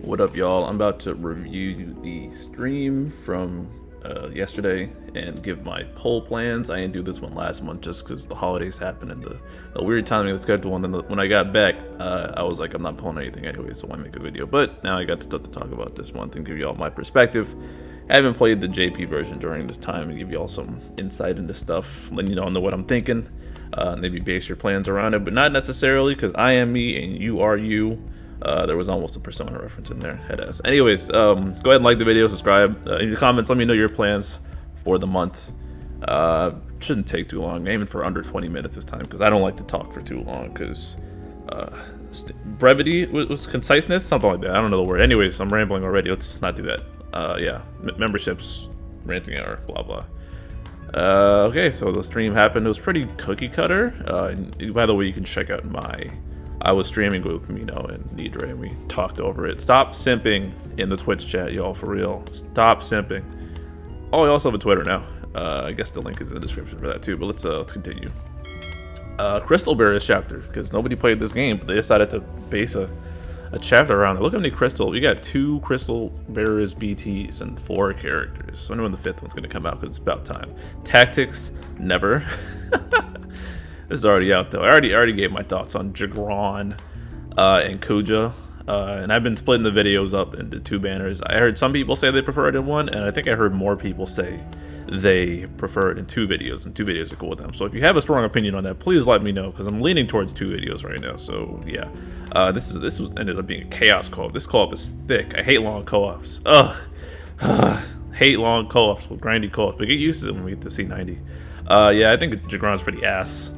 What up, y'all? I'm about to review the stream from yesterday and give my poll plans. I didn't do this one last month just because the holidays happened and the weird timing of the schedule. And then when I got back, I was like, I'm not pulling anything anyway, so why make a video? But now I got stuff to talk about this month and give y'all my perspective. I haven't played the JP version during this time and give y'all some insight into stuff, letting you all know what I'm thinking. Maybe base your plans around it, but not necessarily because I am me and you are you. There was almost a Persona reference in there, head ass. Anyways, go ahead and like the video, subscribe. In the comments, let me know your plans for the month. Shouldn't take too long. I'm aiming for under 20 minutes this time because I don't like to talk for too long because brevity was conciseness, something like that. I don't know the word. Anyways, I'm rambling already. Let's not do that. Yeah, memberships, ranting hour, blah blah. Okay, so the stream happened. It was pretty cookie cutter. By the way, you can check out I was streaming with Mino and Nidre and we talked over it. Stop simping in the Twitch chat, y'all, for real. Stop simping. Oh, I also have a Twitter now. I guess the link is in the description for that too, but let's continue. Crystal Bearers chapter, because nobody played this game, but they decided to base a chapter around it. Look how many crystal. You got 2 Crystal Bearers BTs and 4 characters. So I know when the 5th one's gonna come out because it's about time. Tactics, never. This is already out though. I already gave my thoughts on Jegran and Kuja, and I've been splitting the videos up into 2 banners. I heard some people say they prefer it in one, and I think I heard more people say they prefer it in 2 videos, and 2 videos are cool with them. So if you have a strong opinion on that, please let me know because I'm leaning towards 2 videos right now. So yeah, this ended up being a chaos co-op. This co-op is thick. I hate long co-ops. Ugh, hate long co-ops with grindy co-ops, but get used to it when we get to C90. Yeah, I think Jegran's pretty ass.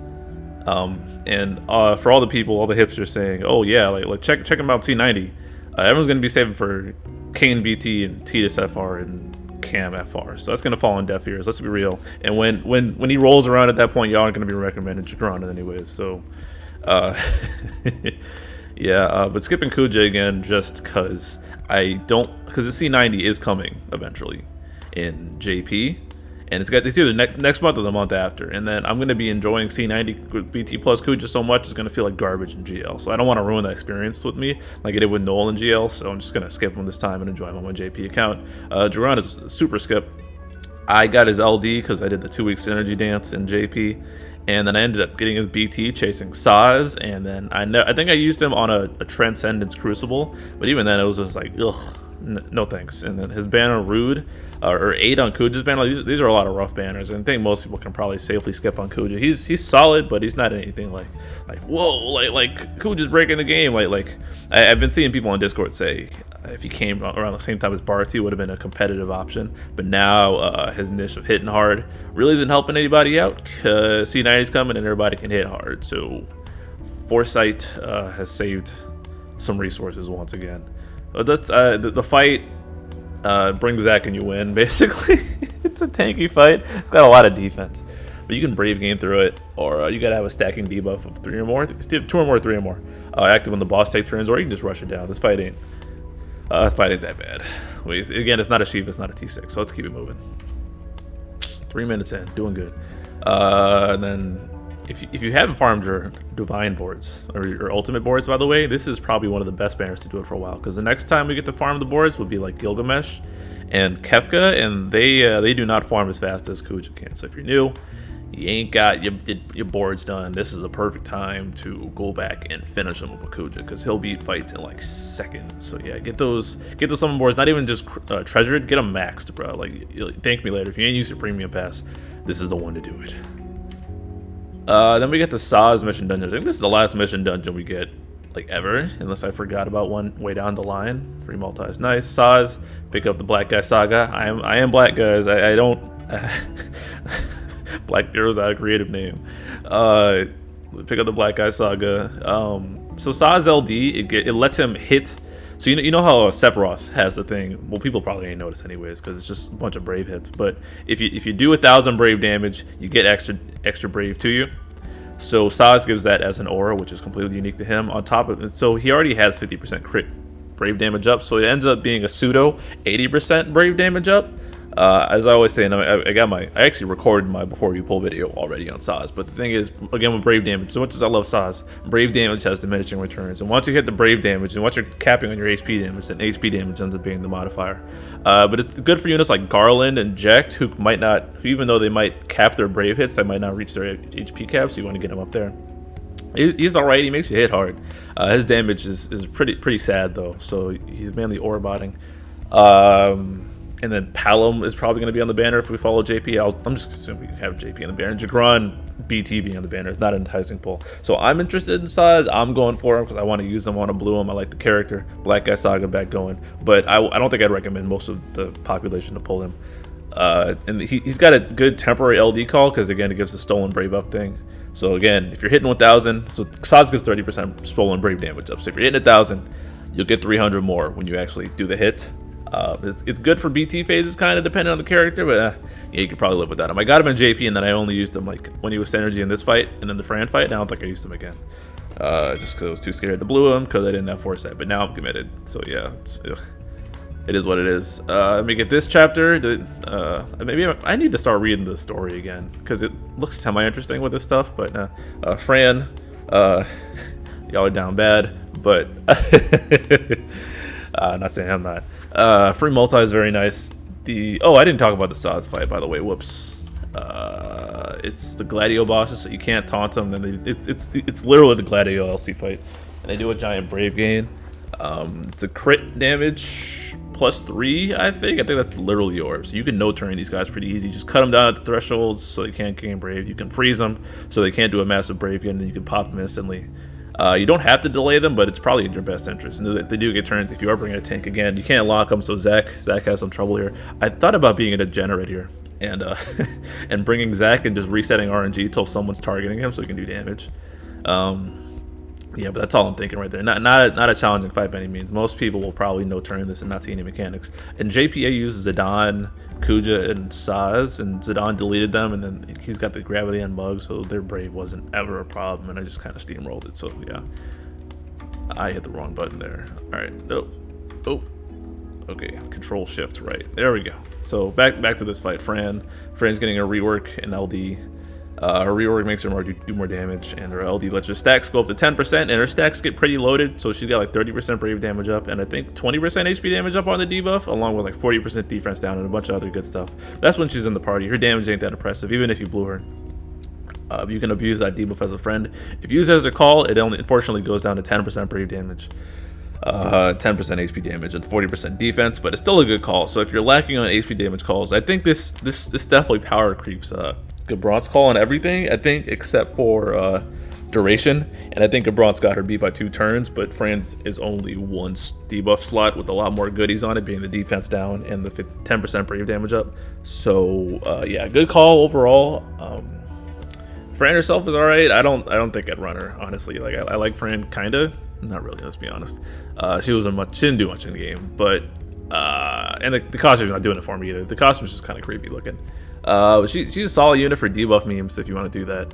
And for all the people, all the hipsters saying, oh yeah, like check them out C90, everyone's gonna be saving for Kane BT and Titus FR and Cam FR, so that's gonna fall on deaf ears, let's be real. And when he rolls around at that point, y'all aren't gonna be recommending Jegran anyways, so yeah, but skipping Kuja again just because because the C90 is coming eventually in JP. And it's either next month or the month after. And then I'm going to be enjoying C90 BT plus Kuja so much, it's going to feel like garbage in GL. So I don't want to ruin that experience with me like I did with Noel in GL. So I'm just going to skip him this time and enjoy him on my JP account. Jegran is super skip. I got his LD because I did the 2-week synergy dance in JP. And then I ended up getting his BT chasing Sazh. And then I think I used him on a Transcendence Crucible. But even then, it was just like, ugh. No thanks. And then his banner Rude, or 8 on Kuja's banner. These are a lot of rough banners, and I think most people can probably safely skip on Kuja. He's solid, but he's not anything like whoa, like Kuja's breaking the game. I've been seeing people on Discord say if he came around the same time as Barty, would have been a competitive option. But now his niche of hitting hard really isn't helping anybody out. C90's coming and everybody can hit hard. So Foresight has saved some resources once again. That's the fight brings Zach and you win, basically. It's a tanky fight. It's got a lot of defense, but you can brave game through it, or you gotta have a stacking debuff of 3 or more, 2 or more, 3 or more, active when the boss take turns, or you can just rush it down. This fight ain't that bad. Wait, again, it's not a Shiva, it's not a T6, so let's keep it moving. 3 minutes in, doing good. And then if you haven't farmed your divine boards or your ultimate boards, by the way, this is probably one of the best banners to do it for a while, because the next time we get to farm the boards would be like Gilgamesh and Kefka, and they do not farm as fast as Kuja can. So if you're new, you ain't got your boards done, this is the perfect time to go back and finish him with Kuja, because he'll beat fights in like seconds. So yeah, get those summon boards, not even just treasured, get them maxed, bro. Like, thank me later if you ain't used your premium pass. This is the one to do it. Then we get the Sazh mission dungeon. I think this is the last mission dungeon we get, like, ever, unless I forgot about one way down the line. Free multi is nice. Sazh, pick up the Black Guy Saga. I am black, guys. I don't. Black Girl's out of creative name. Pick up the Black Guy Saga. So Sazh LD, it lets him hit. So you know how Sephiroth has the thing. Well, people probably ain't noticed anyways, because it's just a bunch of brave hits. But if you do 1,000 brave damage, you get extra brave to you. So Sazh gives that as an aura, which is completely unique to him. On top of it, so he already has 50% crit brave damage up, so it ends up being a pseudo 80% brave damage up. As I always say, and I actually recorded my before you pull video already on Sazh. But the thing is, again, with brave damage, as much as I love Sazh, brave damage has diminishing returns. And once you hit the brave damage, and once you're capping on your HP damage, then HP damage ends up being the modifier. But it's good for units like Garland and Jekt, who might not, even though they might cap their brave hits, they might not reach their HP cap. So you want to get him up there. He's alright. He makes you hit hard. His damage is pretty sad though. So he's mainly ore botting. And then Palom is probably going to be on the banner if we follow JP. I'm just assuming we have JP on the banner. Jegran BT being on the banner is not an enticing pull. So I'm interested in Sazh. I'm going for him because I want to use him. I want to blue him. I like the character. Black Guy Saga back going. But I don't think I'd recommend most of the population to pull him. And he's got a good temporary LD call because, again, it gives the stolen brave up thing. So, again, if you're hitting 1,000, so Sazh gets 30% stolen brave damage up. So if you're hitting 1,000, you'll get 300 more when you actually do the hit. It's good for BT phases, kind of depending on the character, but yeah, you could probably live with that. I got him in JP, and then I only used him like when he was synergy in this fight, and then the Fran fight. And I don't think I used him again, just because I was too scared to blue him because I didn't have foresight. But now I'm committed, so yeah, it is what it is. Let me get this chapter. Maybe I need to start reading the story again because it looks semi-interesting with this stuff. But Fran, y'all are down bad, but. Not saying I'm not. Free multi is very nice. I didn't talk about the Sazh fight, by the way. Whoops. It's the Gladio bosses, so you can't taunt them. Then it's literally the Gladio LC fight, and they do a giant brave gain. It's a crit damage +3, I think. I think that's literally yours. So you can no turn these guys pretty easy. Just cut them down at the thresholds so they can't gain brave. You can freeze them so they can't do a massive brave gain, and then you can pop them instantly. You don't have to delay them, but it's probably in your best interest. And they do get turns if you are bringing a tank again. You can't lock them, so Zach has some trouble here. I thought about being a degenerate here and and bringing Zach and just resetting RNG till someone's targeting him so he can do damage. Yeah, but that's all I'm thinking right there. Not a challenging fight by any means. Most people will probably no turn this and not see any mechanics. And JPA uses Zidane, Kuja, and Sazh, and Zidane deleted them, and then he's got the gravity and bug, so their brave wasn't ever a problem, and I just kind of steamrolled it. So yeah, I hit the wrong button there. All right, oh, okay, control shift right. There we go. So back to this fight. Fran's getting a rework in LD. Her rework makes her do more damage, and her LD lets her stacks go up to 10%, and her stacks get pretty loaded, so she's got like 30% brave damage up, and I think 20% HP damage up on the debuff, along with like 40% defense down, and a bunch of other good stuff. That's when she's in the party. Her damage ain't that impressive, even if you blew her. You can abuse that debuff as a friend. If you use it as a call, it only unfortunately goes down to 10% brave damage. 10% HP damage and 40% defense, but it's still a good call. So if you're lacking on HP damage calls, I think this definitely power creeps Gabron's call on everything, I think, except for duration, and I think Gabron's got her beat by 2 turns, but Fran is only 1 debuff slot with a lot more goodies on it, being the defense down and the 10% brave damage up. So yeah, good call overall. Fran herself is alright. I don't think I'd run her, honestly. Like I like Fran kinda. Not really, let's be honest. She didn't do much in the game, but and the costume's not doing it for me either. The costume's just kind of creepy looking. She's a solid unit for debuff memes if you want to do that,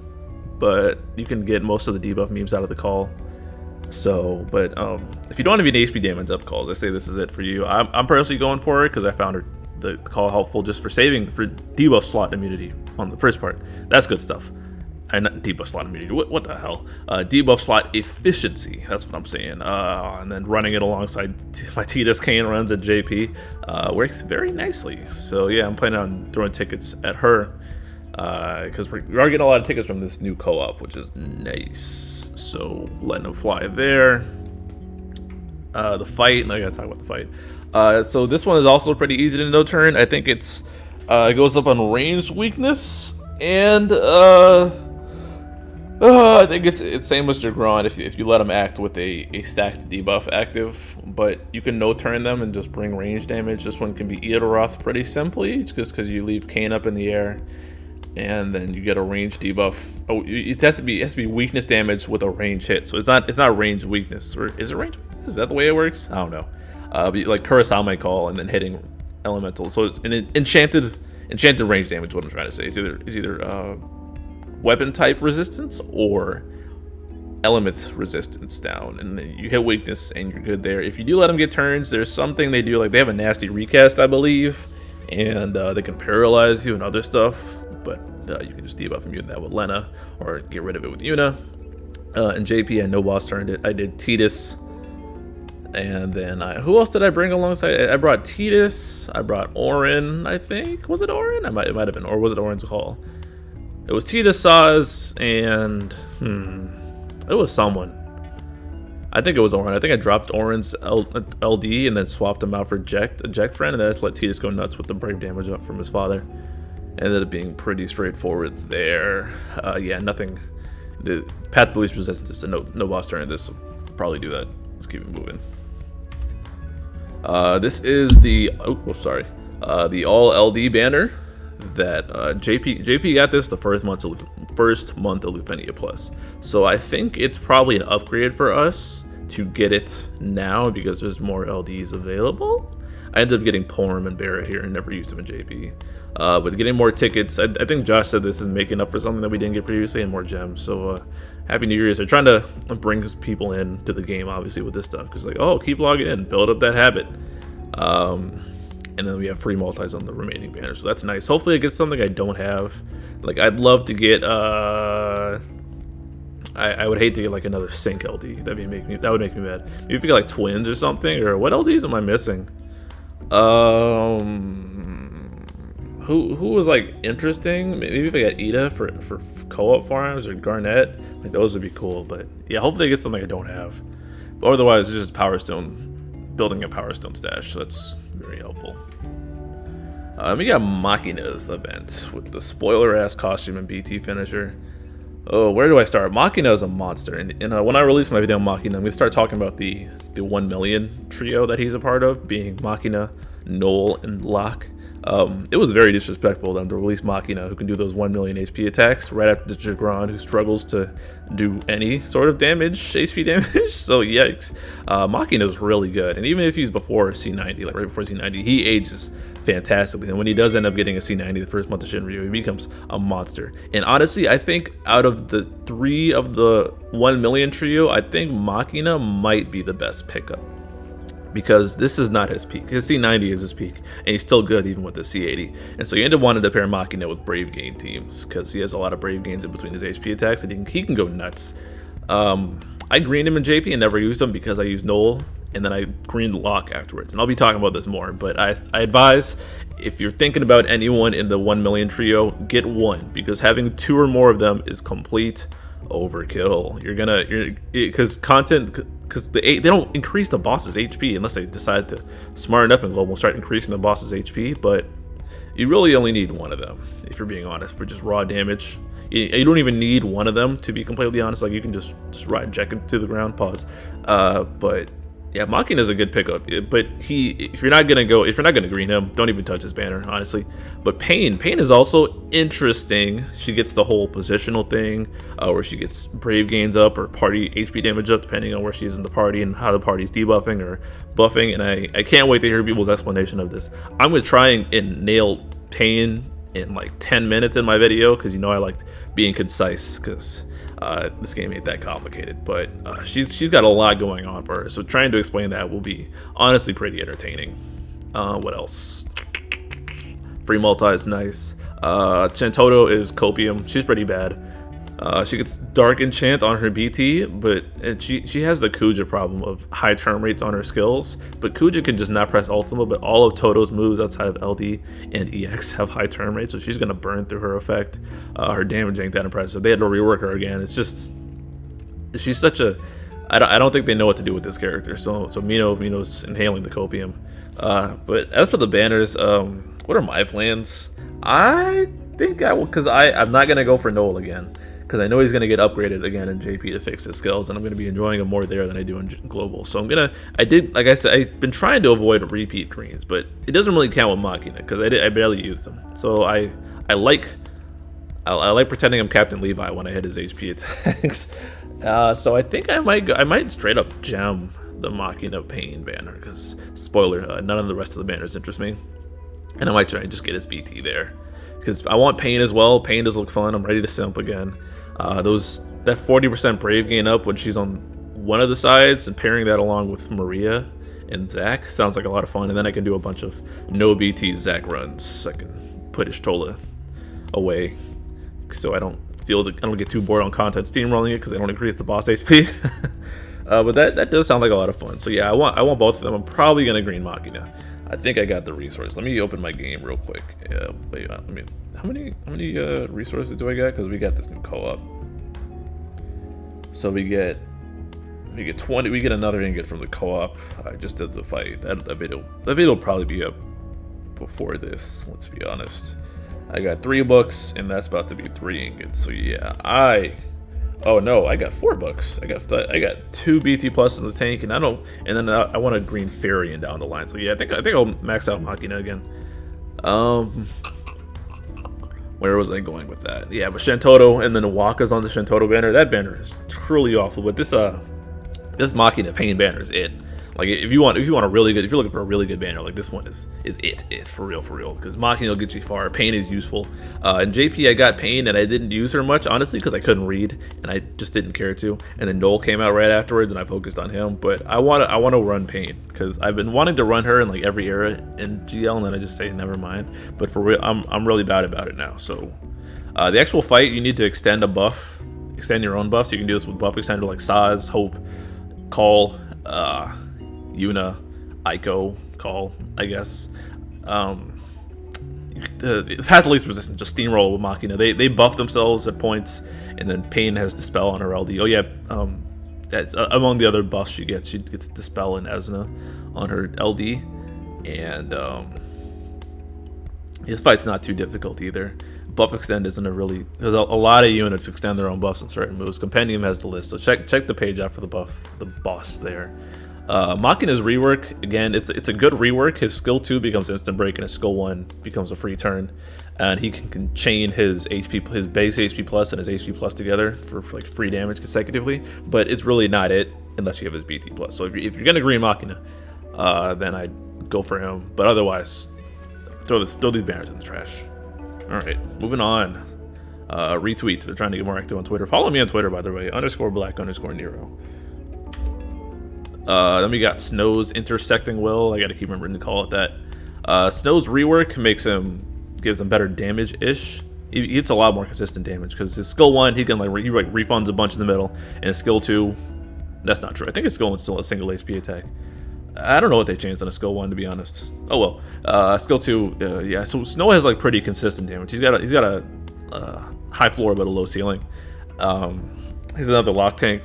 but you can get most of the debuff memes out of the call. So, but if you don't have any HP damage up calls, let's say this is it for you. I'm personally going for it because I found the call helpful just for saving for debuff slot immunity on the first part. That's good stuff. And not debuff slot immunity. What the hell? Debuff slot efficiency. That's what I'm saying. And then running it alongside my Titus Kane runs at JP works very nicely. So yeah, I'm planning on throwing tickets at her because we are getting a lot of tickets from this new co-op, which is nice. So letting them fly there. The fight. Now I gotta talk about the fight. So this one is also pretty easy to no turn. I think it goes up on range weakness and I think it's same as Jegran if you let them act with a stacked debuff active, but you can no turn them and just bring range damage. This one can be Eateroth pretty simply, just because you leave Kane up in the air, and then you get a range debuff. Oh, it has to be weakness damage with a range hit. So it's not range weakness, or is it range weakness? Is that the way it works? I don't know. But like Kurosame call and then hitting elemental. So it's an enchanted range damage. What I'm trying to say is either weapon type resistance or element resistance down, and then you hit weakness and you're good there. If you do let them get turns, there's something they do, like they have a nasty recast, I believe, and they can paralyze you and other stuff, but you can just debuff immune that with Lena, or get rid of it with Yuna. In JP, I no boss turned it. I did Tidus, and then who else did I bring alongside? I brought Tidus, I brought Orin, I think. Was it Orin? It might have been, or was it Orin's call? It was Tidus, Sazh, and it was someone. I think it was Orin. I think I dropped Orin's LD and then swapped him out for eject Fran, and then I just let Tidus go nuts with the brave damage up from his father. Ended up being pretty straightforward there. Yeah, nothing. The path to least resistance is to no boss turn. This will probably do that. Let's keep it moving. This is the the all LD banner that JP got this the first month of Lufenia Plus. So I think it's probably an upgrade for us to get it now because there's more LDs available. I ended up getting Porm and Barrett here and never used them in JP. But getting more tickets, I think Josh said this is making up for something that we didn't get previously, and more gems. So Happy New Year's. They're trying to bring people in to the game, obviously, with this stuff. Because like, oh, keep logging in, build up that habit. And then we have free multis on the remaining banners, so that's nice. Hopefully it gets something I don't have. Like, I'd love to get, I would hate to get like another sync LD. That would make me mad. Maybe if you get like twins or something, or what LDs am I missing? Who was like interesting? Maybe if I got Ida for co-op farms, or Garnet, like those would be cool. But yeah, hopefully I get something I don't have. But otherwise, it's just Power Stone, building a Power Stone stash. So that's very helpful. We got Machina's event with the spoiler ass costume and BT finisher. Oh, where do I start? Machina is a monster, and when I release my video on Machina, I'm gonna start talking about the 1 million trio that he's a part of, being Machina, Noel, and Locke. It was very disrespectful of them to release Machina, who can do those 1 million HP attacks, right after the Jegran, who struggles to do any sort of damage, HP damage. So yikes. Machina was really good, and even if he's before C90, like right before C90, he ages fantastically. And when he does end up getting a C90 the first month of Shinryu, he becomes a monster. And honestly, I think out of the 3 of the 1 million trio, I think Machina might be the best pickup. Because this is not his peak. His C90 is his peak, and he's still good even with the C80. And so you end up wanting to pair Machina with Brave Gain teams, because he has a lot of Brave Gains in between his HP attacks, and he can go nuts. I greened him in JP and never used him because I used Noel, and then I greened Locke afterwards. And I'll be talking about this more, but I advise, if you're thinking about anyone in the 1 million trio, get one, because having 2 or more of them is complete overkill. Because they don't increase the boss's HP unless they decide to smarten up and global start increasing the boss's HP, but you really only need one of them, if you're being honest, for just raw damage. You don't even need one of them, to be completely honest. Like, you can just ride Jegran to the ground, pause. But yeah, Machina is a good pickup, but if you're not gonna green him, don't even touch his banner, honestly. But Paine is also interesting. She gets the whole positional thing, where she gets Brave Gains up or party HP damage up, depending on where she is in the party and how the party's debuffing or buffing. And I can't wait to hear people's explanation of this. I'm gonna try and nail Paine in like 10 minutes in my video, because I liked being concise, because this game ain't that complicated. But she's got a lot going on for her, so trying to explain that will be honestly pretty entertaining. What else? Free multi is nice. Totto is copium. She's pretty bad. She gets Dark Enchant on her BT, but she has the Kuja problem of high turn rates on her skills. But Kuja can just not press Ultima, but all of Totto's moves outside of LD and EX have high turn rates, so she's going to burn through her effect. Her damage ain't that impressive. They had to rework her again. It's just, she's such a, I don't think they know what to do with this character. So Mino's inhaling the copium. But as for the banners, what are my plans? I think I will, because I'm not going to go for Noel again, because I know he's going to get upgraded again in JP to fix his skills, and I'm going to be enjoying him more there than I do in Global. So like I said, I've been trying to avoid repeat greens, but it doesn't really count with Machina, because I barely used them. So I like pretending I'm Captain Levi when I hit his HP attacks. So I think I might straight up gem the Machina Paine banner, because spoiler, none of the rest of the banners interest me. And I might try and just get his BT there, because I want Paine as well. Paine does look fun. I'm ready to simp again. That 40% Brave Gain up when she's on one of the sides, and pairing that along with Maria and Zac. Sounds like a lot of fun. And then I can do a bunch of no BT Zac runs. I can put Ishtola away, so I don't get too bored on content steamrolling it because I don't increase the boss HP. But that does sound like a lot of fun. So yeah, I want both of them. I'm probably gonna green Machina. I think I got the resource. Let me open my game real quick. Yeah, wait, I mean, how many resources do I got? Because we got this new co-op. So we get 20. We get another ingot from the co-op. I just did the fight. That video will probably be up before this. Let's be honest. I got 3 books, and that's about to be 3 ingots. So yeah, oh no, I got 4 books. I got 2 BT plus in the tank, and then I want a green Fairy down the line. So yeah, I think I'll max out Machina again. Where was I going with that? Yeah, but Totto and then Waka's on the Totto banner. That banner is truly awful. But this Machina Paine banner is it. Like if you're looking for a really good banner, like this one is it for real, because Machina will get you far. Paine is useful. In JP I got Paine and I didn't use her much, honestly, because I couldn't read and I just didn't care to. And then Noel came out right afterwards and I focused on him. But I want to run Paine because I've been wanting to run her in like every era in GL, and then I just say never mind. But for real, I'm really bad about it now. So the actual fight, you need to extend your own buff. So you can do this with buff extender like Sazh, Hope, Call, Yuna, Aiko, Call, I guess. The path of least resistance, just steamroll with Machina. They buff themselves at points, and then Paine has Dispel on her LD. Oh yeah, that's among the other buffs she gets Dispel and Esna on her LD, and this fight's not too difficult either. Buff extend isn't there's a lot of units extend their own buffs on certain moves. Compendium has the list, so check the page out for the boss there. Machina's rework, again, it's a good rework. His skill 2 becomes instant break and his skill 1 becomes a free turn, and he can chain his base HP plus and his HP plus together for like free damage consecutively. But it's really not it unless you have his BT plus. So if you're gonna green Machina, then I'd go for him. But otherwise, throw these banners in the trash. All right, moving on. Retweet. They're trying to get more active on Twitter. Follow me on Twitter, by the way. _black_Nero. Then we got Snow's intersecting will. I gotta keep remembering to call it that. Snow's rework gives him better damage-ish. He gets a lot more consistent damage because his skill 1 he refunds a bunch in the middle, and his skill 2, that's not true. I think his skill 1's still a single HP attack. I don't know what they changed on a skill 1, to be honest. Oh well. Skill 2, yeah. So Snow has like pretty consistent damage. He's got a high floor but a low ceiling. He's another lock tank.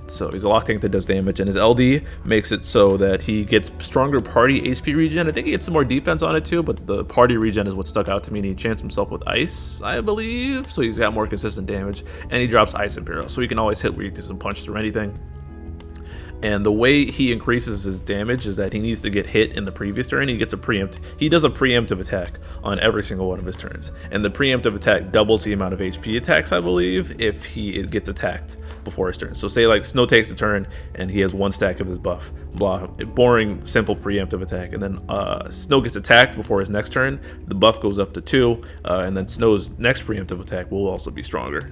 So he's a lock tank that does damage, and his LD makes it so that he gets stronger party HP regen. I think he gets some more defense on it too, but the party regen is what stuck out to me, and he enchants himself with ice, I believe. So he's got more consistent damage, and he drops ice imperial, so he can always hit weakness and punch through anything. And the way he increases his damage is that he needs to get hit in the previous turn. He does a preemptive attack on every single one of his turns, and the preemptive attack doubles the amount of HP attacks, I believe, if he gets attacked before his turn. So say like Snow takes a turn and he has 1 stack of his buff, boring simple preemptive attack, and then Snow gets attacked before his next turn, the buff goes up to 2, and then Snow's next preemptive attack will also be stronger.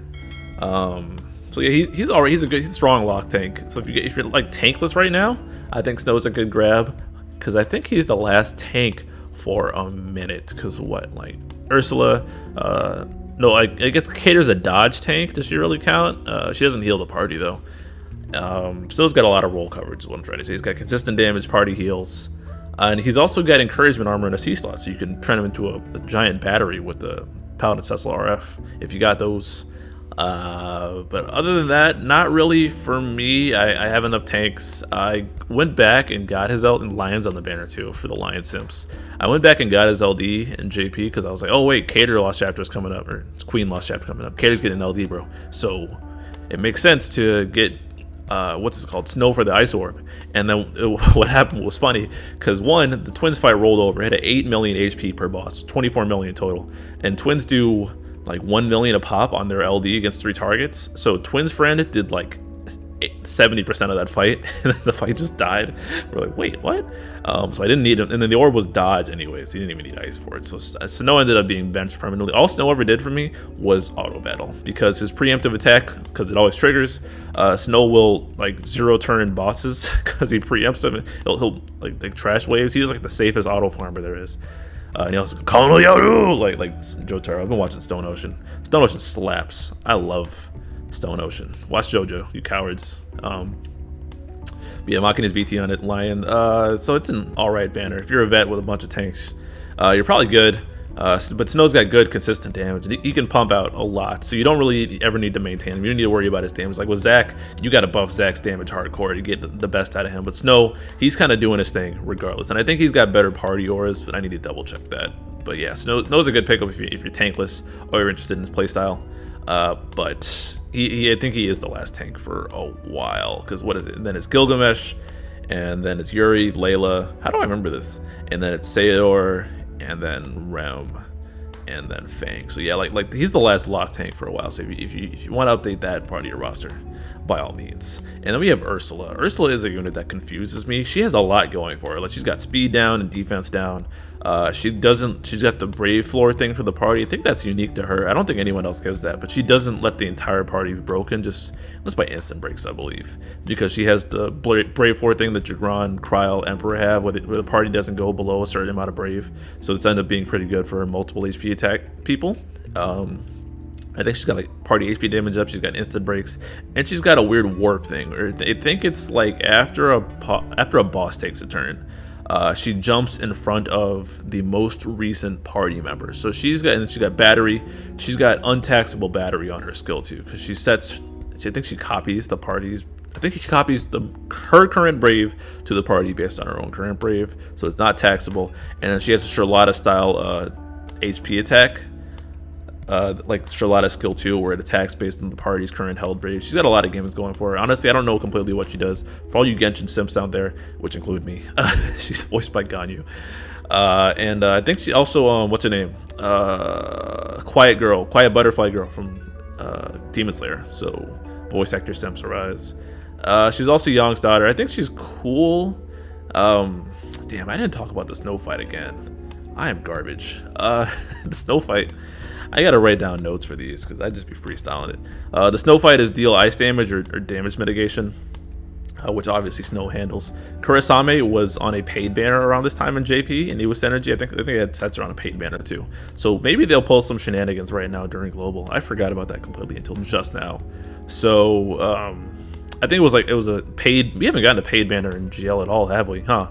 So yeah, he's a strong lock tank. So if you're like tankless right now, I think Snow's a good grab, because I think he's the last tank for a minute. Because like Ursula, no, I guess Cater's a dodge tank. Does she really count? She doesn't heal the party though. Snow's got a lot of roll coverage, is what I'm trying to say. He's got consistent damage, party heals, and he's also got encouragement armor and a C slot, so you can turn him into a giant battery with the Paladin Cecil RF if you got those. But other than that, not really for me. I have enough tanks. I went back and got his LD, and Lion's on the banner too for the Lion Simps. I went back and got his LD and JP because I was like, oh wait, Cater Lost Chapter is coming up, or it's Queen Lost Chapter coming up. Cater's getting an LD, bro. So it makes sense to get what's it called, Snow for the Ice Orb. And then what happened was funny, because the Twins fight rolled over. It had 8 million HP per boss, 24 million total, and Twins do like 1 million a pop on their LD against 3 targets. So Twins friend did like 70% of that fight, and then the fight just died. We're like, wait, what? So I didn't need him, and then the orb was dodge anyway, so he didn't even need ice for it. So Snow ended up being benched permanently. All Snow ever did for me was auto battle, because his preemptive attack, because it always triggers, Snow will like 0 turn bosses because he preempts them. He'll like trash waves. He's like the safest auto farmer there is. And he also Kono Yaru like Jotaro. I've been watching Stone Ocean. Stone Ocean slaps. I love Stone Ocean. Watch JoJo, you cowards. But yeah, Machina's BT on it, Lion. So it's an alright banner. If you're a vet with a bunch of tanks, you're probably good. But Snow's got good, consistent damage. And he can pump out a lot, so you don't really ever need to maintain him. You don't need to worry about his damage. Like with Zac, you got to buff Zac's damage hardcore to get the best out of him. But Snow, he's kind of doing his thing regardless. And I think he's got better party auras, but I need to double check that. But yeah, Snow's a good pickup if you're tankless or you're interested in his playstyle. But I think he is the last tank for a while, because what is it? And then it's Gilgamesh, and then it's Yuri, Layla. How do I remember this? And then it's Sayador, and then Rem, and then Fang. So yeah, like he's the last lock tank for a while. So if you want to update that part of your roster, by all means. And then we have Ursula. Ursula is a unit that confuses me. She has a lot going for her. Like she's got speed down and defense down. She's got the brave floor thing for the party. I think that's unique to her. I don't think anyone else gives that, but she doesn't let the entire party be broken, just by instant breaks, I believe, because she has the brave floor thing that Jegran, Kryl, Emperor have, where the party doesn't go below a certain amount of brave. So it's ended up being pretty good for multiple HP attack people. I think she's got like party HP damage up. She's got instant breaks, and she's got a weird warp thing. Or I think it's like after a boss takes a turn, she jumps in front of the most recent party member. So she's got battery. She's got untaxable battery on her skill too, because I think she copies the party's. I think she copies her current brave to the party based on her own current brave, so it's not taxable. And then she has a Charlotta style HP attack. Like Charlotta skill 2, where it attacks based on the party's current held brave. She's got a lot of games going for her. Honestly, I don't know completely what she does. For all you Genshin simps out there, which include me, she's voiced by Ganyu. And I think she also, what's her name? Quiet Butterfly Girl from Demon Slayer. So voice actor simps arise. She's also Young's daughter. I think she's cool. Damn, I didn't talk about the snow fight again. I am garbage. The snow fight. I gotta write down notes for these because I'd just be freestyling it. The snow fight is deal ice damage or damage mitigation, which obviously Snow handles. Kurasame was on a paid banner around this time in JP, and he was Synergy. I think they had sets on a paid banner too. So maybe they'll pull some shenanigans right now during Global. I forgot about that completely until just now. So I think it was a paid. We haven't gotten a paid banner in GL at all, have we? Huh?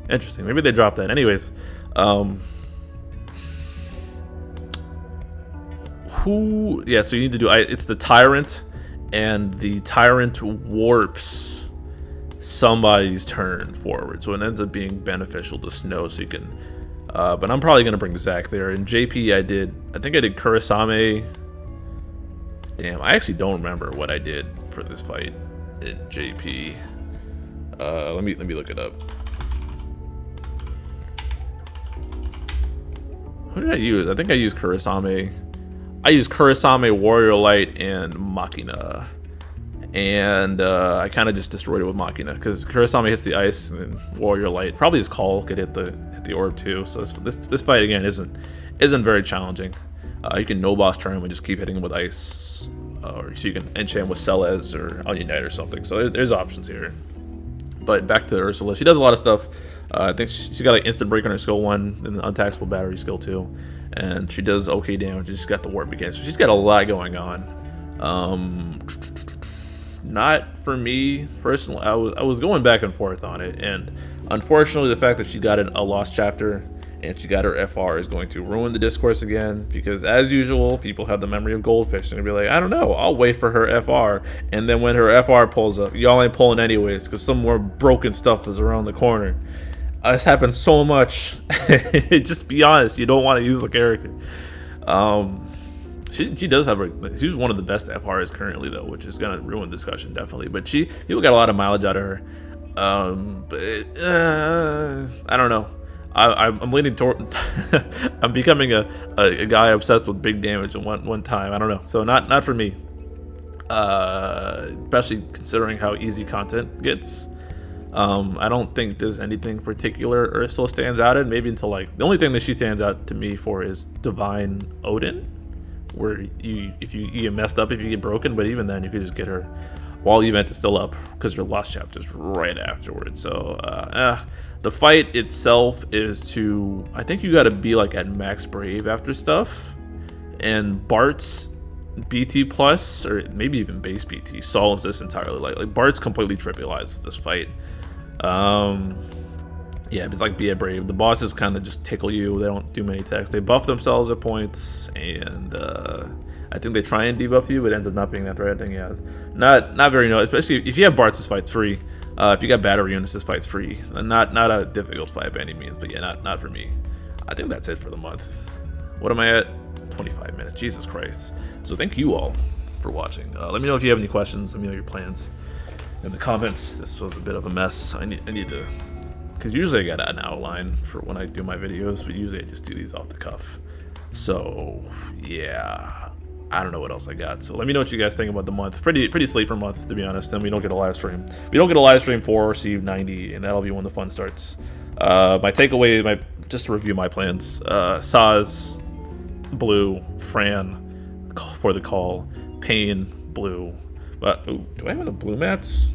Interesting. Maybe they dropped that. Anyways. So you need to do, it's the Tyrant, and the Tyrant warps somebody's turn forward, so it ends up being beneficial to Snow, so you can, but I'm probably going to bring Zac there. In JP, I think I did Kurasame. Damn, I actually don't remember what I did for this fight in JP. Let me look it up. What did I use? I think I used Kurasame. I used Kurasame, Warrior Light, and Machina. And I kind of just destroyed it with Machina, because Kurasame hits the ice, and then Warrior Light, probably his call could hit the orb too. So this fight again isn't very challenging. You can no boss turn him and just keep hitting him with ice, or so you can enchant with Sazh or Onion Knight or something. So there's options here. But back to Ursula, she does a lot of stuff. I think she's got like instant break on her skill 1 and untaxable battery skill 2. And she does okay damage. She's got the warp again, so she's got a lot going on. Not for me personally. I was going back and forth on it, and unfortunately, the fact that she got a lost chapter and she got her FR is going to ruin the discourse again. Because as usual, people have the memory of Goldfish. They're gonna be like, I don't know, I'll wait for her FR, and then when her FR pulls up, y'all ain't pulling anyways, because some more broken stuff is around the corner. It's happened so much. Just be honest, you don't want to use the character. She does have she's one of the best FRs currently though, which is gonna ruin discussion definitely. But people got a lot of mileage out of her. But I don't know. I'm leaning toward. I'm becoming a guy obsessed with big damage at one time. I don't know. So not for me. especially considering how easy content gets. I don't think there's anything particular Ursula stands out in. Maybe until like the only thing that she stands out to me for is Divine Odin, where if you get messed up, if you get broken, but even then you could just get her while the event is still up because your lost chapter is right afterwards. So the fight itself is to, I think you got to be like at max brave after stuff, and Bart's BT plus, or maybe even base BT, solves this entirely. Like Bart's completely trivializes this fight. Yeah, it's like be a brave. The bosses kind of just tickle you. They don't do many attacks. They buff themselves at points, and I think they try and debuff you, but it ends up not being that threatening. Yeah, not very no. Especially if you have Bart's, this fight's free. If you got battery units, this fight's free. Not a difficult fight by any means, but yeah, not for me. I think that's it for the month. What am I at? 25 minutes. Jesus Christ. So thank you all for watching. Let me know if you have any questions. Let me know your plans in the comments. This was a bit of a mess. I need to, because usually I got an outline for when I do my videos, but usually I just do these off the cuff. So yeah, I don't know what else I got. So let me know what you guys think about the month. Pretty sleeper month, to be honest. And we don't get a live stream. We don't get a live stream for Receive 90, and that'll be when the fun starts. My takeaway, just to review my plans. Sazh, blue. Fran, for the call. Paine, blue. But ooh, do I have any blue mats?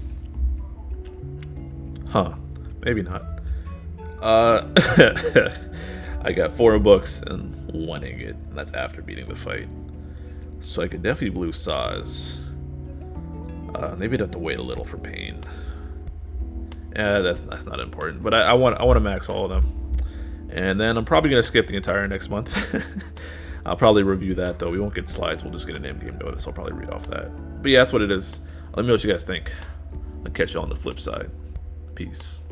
Huh? Maybe not. I got 4 books and 1 ingot, and that's after beating the fight. So I could definitely blue Sazh. Maybe I'd have to wait a little for Paine. Yeah, that's not important. But I want to max all of them, and then I'm probably gonna skip the entire next month. I'll probably review that though. We won't get slides. We'll just get an end game notice. I'll probably read off that. But yeah, that's what it is. Let me know what you guys think. I'll catch you on the flip side. Peace.